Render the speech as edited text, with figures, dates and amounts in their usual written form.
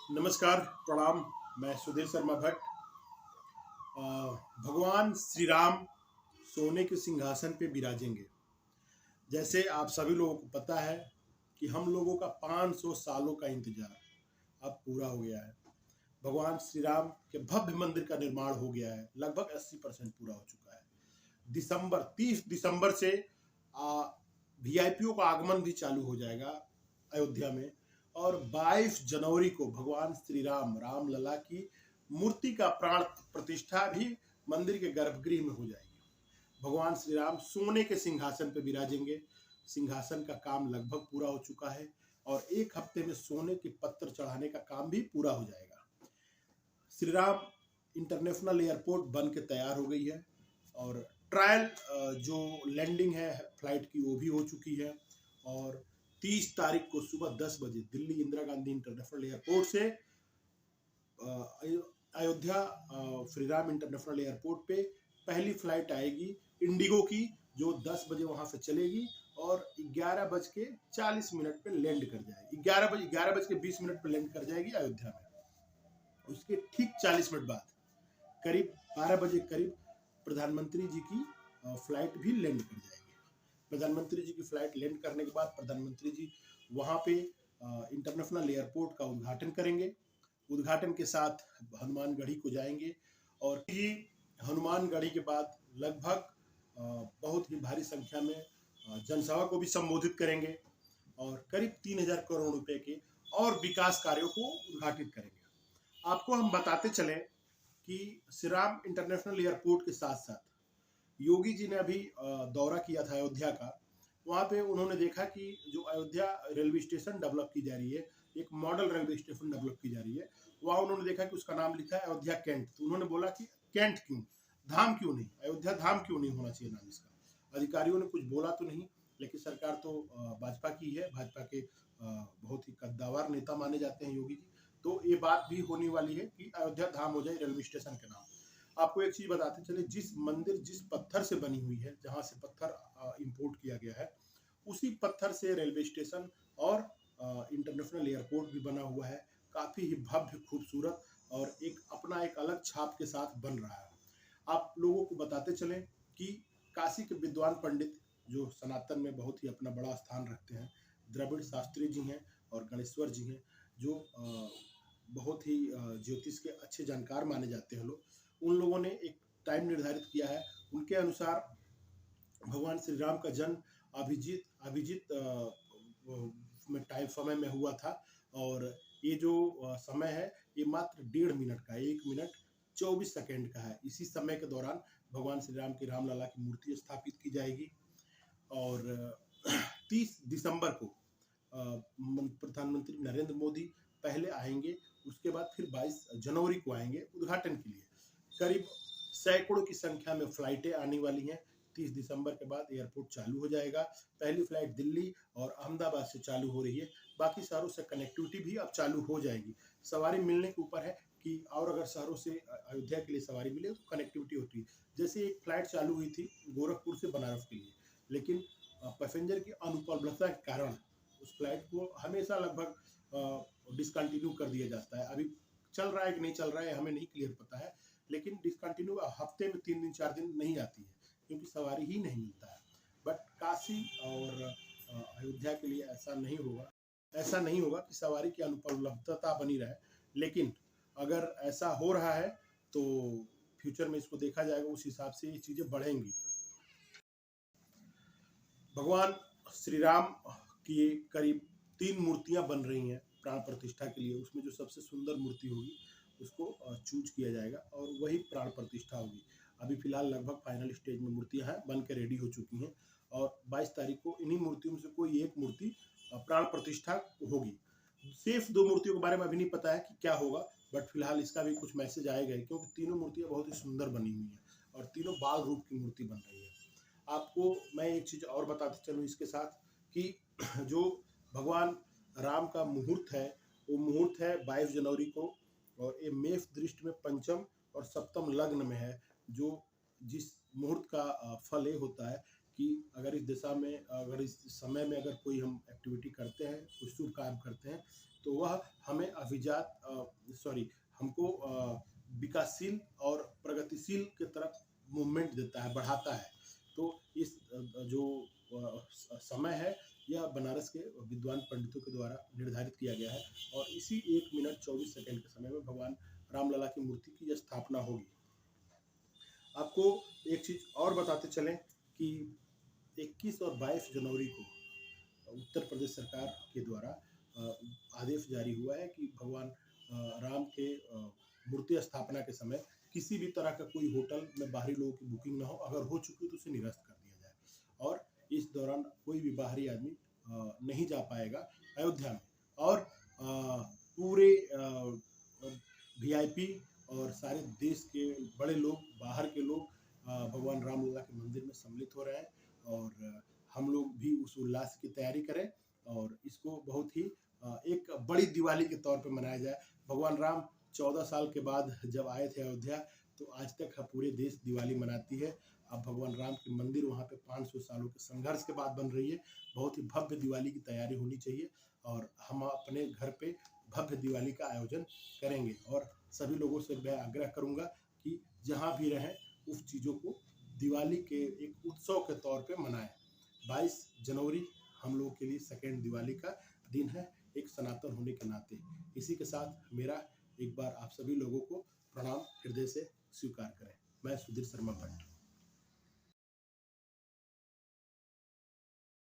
नमस्कार, प्रणाम। मैं सुधीर शर्मा भट्ट। भगवान श्री राम सोने के सिंहासन पे विराजेंगे। जैसे आप सभी लोगों को पता है कि हम लोगों का 500 सालों का इंतजार अब पूरा हो गया है। भगवान श्री राम के भव्य मंदिर का निर्माण हो गया है, लगभग 80% पूरा हो चुका है। 30 दिसंबर से वीआईपीओ का आगमन भी चालू हो जाएगा अयोध्या में। और 22 जनवरी को भगवान श्री राम रामलला की मूर्ति का प्राण प्रतिष्ठा भी मंदिर के गर्भगृह में हो जाएगी। भगवान श्री राम सोने के सिंहासन पर विराजेंगे। सिंहासन का काम लगभग पूरा हो चुका है और एक हफ्ते में सोने के पत्थर चढ़ाने का काम भी पूरा हो जाएगा। श्री राम इंटरनेशनल एयरपोर्ट बन के तैयार हो गई है और ट्रायल जो लैंडिंग है फ्लाइट की वो भी हो चुकी है। और 30 तारीख को सुबह 10 बजे दिल्ली इंदिरा गांधी इंटरनेशनल एयरपोर्ट से अयोध्या श्री राम इंटरनेशनल एयरपोर्ट पे पहली फ्लाइट आएगी इंडिगो की, जो 10 बजे वहां से चलेगी और 11:40 पे लैंड कर जाएगी। 11:20 पे लैंड कर जाएगी अयोध्या में। उसके ठीक 40 मिनट बाद करीब 12 बजे करीब प्रधानमंत्री जी की फ्लाइट भी लैंड कर जाएगी। प्रधानमंत्री जी की फ्लाइट लैंड करने के बाद प्रधानमंत्री जी वहां पे इंटरनेशनल एयरपोर्ट का उद्घाटन करेंगे। उद्घाटन के साथ हनुमानगढ़ी को जाएंगे और ये हनुमानगढ़ी के बाद लगभग बहुत ही भारी संख्या में जनसभा को भी संबोधित करेंगे और करीब 3000 करोड़ रुपए के और विकास कार्यों को उद्घाटित करेंगे। आपको हम बताते चले कि श्री राम इंटरनेशनल एयरपोर्ट के साथ साथ योगी जी ने अभी दौरा किया था अयोध्या का। वहाँ पे उन्होंने देखा कि जो अयोध्या रेलवे स्टेशन डेवलप की जा रही है, एक मॉडल रेलवे स्टेशन डेवलप की जा रही है, वहाँ उन्होंने देखा कि उसका नाम लिखा है अयोध्या कैंट। तो उन्होंने बोला कि कैंट क्यों, धाम क्यों नहीं, अयोध्या धाम क्यों नहीं होना चाहिए नाम इसका। अधिकारियों ने कुछ बोला तो नहीं, लेकिन सरकार तो भाजपा की है, भाजपा के बहुत ही कद्दावर नेता माने जाते हैं योगी जी। तो ये बात भी होने वाली है कि अयोध्या धाम हो जाए रेलवे स्टेशन के नाम। आपको एक चीज बताते चले, जिस मंदिर जिस पत्थर से बनी हुई है, जहां से पत्थर इंपोर्ट किया गया है, उसी पत्थर से रेलवे स्टेशन और इंटरनेशनल एयरपोर्ट भी बना हुआ है। काफी ही भव्य, खूबसूरत और एक अपना एक अलग छाप के साथ बन रहा है। आप लोगों को बताते चले कि काशी के विद्वान पंडित जो सनातन में बहुत ही अपना बड़ा स्थान रखते हैं, द्रविड़ शास्त्री जी हैं और गणेश्वर जी हैं, जो बहुत ही ज्योतिष के अच्छे जानकार माने जाते हैं लोग। उन लोगों ने एक टाइम निर्धारित किया है। उनके अनुसार भगवान श्री राम का जन्म अभिजीत में टाइम समय में हुआ था और ये जो समय है ये मात्र 1.5 मिनट का है, 1 मिनट 24 सेकेंड का है। इसी समय के दौरान भगवान श्री राम की रामलला की मूर्ति स्थापित की जाएगी और 30 दिसंबर को प्रधानमंत्री नरेंद्र मोदी पहले आएंगे, उसके बाद फिर 22 जनवरी को आएंगे उद्घाटन के लिए। करीब सैकड़ों की संख्या में फ्लाइटें आने वाली हैं। 30 दिसंबर के बाद एयरपोर्ट चालू हो जाएगा। पहली फ्लाइट दिल्ली और अहमदाबाद से चालू हो रही है, बाकी शहरों से कनेक्टिविटी भी अब चालू हो जाएगी। सवारी मिलने के ऊपर है कि और अगर शहरों से अयोध्या के लिए सवारी मिले तो कनेक्टिविटी होती है। जैसे एक फ्लाइट चालू हुई थी गोरखपुर से बनारस के लिए, लेकिन पैसेंजर की अनुपलब्धता के कारण उस फ्लाइट को हमेशा लगभग डिसकंटिन्यू कर दिया जाता है। अभी चल रहा है कि नहीं चल रहा है हमें नहीं क्लियर पता है, लेकिन डिसकंटिन्यू हफ्ते में 3 दिन 4 दिन नहीं आती है क्योंकि सवारी ही नहीं मिलता है। बट काशी और अयोध्या के लिए ऐसा नहीं होगा, ऐसा नहीं होगा कि सवारी की अनुपलब्धता बनी रहे। लेकिन अगर ऐसा हो रहा है तो फ्यूचर में इसको देखा जाएगा, उस हिसाब से ये चीजें बढ़ेंगी। भगवान श्री राम की करीब 3 मूर्तियां बन रही हैं प्राण प्रतिष्ठा के लिए। उसमें जो सबसे सुंदर मूर्ति होगी उसको चूज किया जाएगा और वही प्राण प्रतिष्ठा होगी। अभी फिलहाल लगभग फाइनल स्टेज में मूर्तियां हैं, बन के रेडी हो चुकी हैं और 22 तारीख को इन्हीं मूर्तियों में से कोई एक मूर्ति प्राण प्रतिष्ठा होगी। सिर्फ 2 मूर्तियों के बारे में अभी नहीं पता है कि क्या होगा, बट फिलहाल इसका भी कुछ मैसेज आएगा क्योंकि तीनों मूर्तियां बहुत ही सुंदर बनी हुई हैं और तीनों बाल रूप की मूर्ति बन रही है। आपको मैं एक चीज और बताते चलूं इसके साथ कि जो भगवान राम का मुहूर्त है वो मुहूर्त है 22 जनवरी को और ये मेष दृष्टि में पंचम और सप्तम लग्न में है। जो जिस मुहूर्त का फल ये होता है कि अगर इस दिशा में, अगर इस समय में अगर कोई हम एक्टिविटी करते हैं, कोई शुभ काम करते हैं, तो वह हमें हमको विकासशील और प्रगतिशील की तरफ मूवमेंट देता है, बढ़ाता है। तो इस जो समय है, यह बनारस के विद्वान पंडितों के द्वारा निर्धारित किया गया है और इसी 1 मिनट 24 सेकंड के समय में भगवान रामलला की मूर्ति की स्थापना होगी। आपको एक चीज और बताते चलें कि 21 और 22 जनवरी को उत्तर प्रदेश सरकार के द्वारा आदेश जारी हुआ है कि भगवान राम के मूर्ति स्थापना के समय किसी भी तरह का कोई होटल में बाहरी लोगों की बुकिंग ना हो, अगर हो चुकी हो तो उसे निरस्त कर दिया जाए और इस दौरान कोई भी बाहरी आदमी नहीं जा पाएगा अयोध्या में। और पूरे VIP और सारे देश के बड़े लोग, बाहर के लोग भगवान रामलला के मंदिर में सम्मिलित हो रहे हैं और हम लोग भी उस उल्लास की तैयारी करें और इसको बहुत ही एक बड़ी दिवाली के तौर पे मनाया जाए। भगवान राम 14 साल के बाद जब आए थे अयोध्या, तो आज तक पूरे देश दिवाली मनाती है। अब भगवान राम के मंदिर वहाँ पे 500 सालों के संघर्ष के बाद बन रही है। बहुत ही भव्य दिवाली की तैयारी होनी चाहिए और हम अपने घर पे भव्य दिवाली का आयोजन करेंगे और सभी लोगों से मैं आग्रह करूँगा कि जहाँ भी रहें उस चीज़ों को दिवाली के एक उत्सव के तौर पे मनाएं। 22 जनवरी हम लोगों के लिए सेकेंड दिवाली का दिन है, एक सनातन होने के नाते। इसी के साथ मेरा एक बार आप सभी लोगों को प्रणाम हृदय से स्वीकार करें। मैं सुधीर शर्मा भट्ट।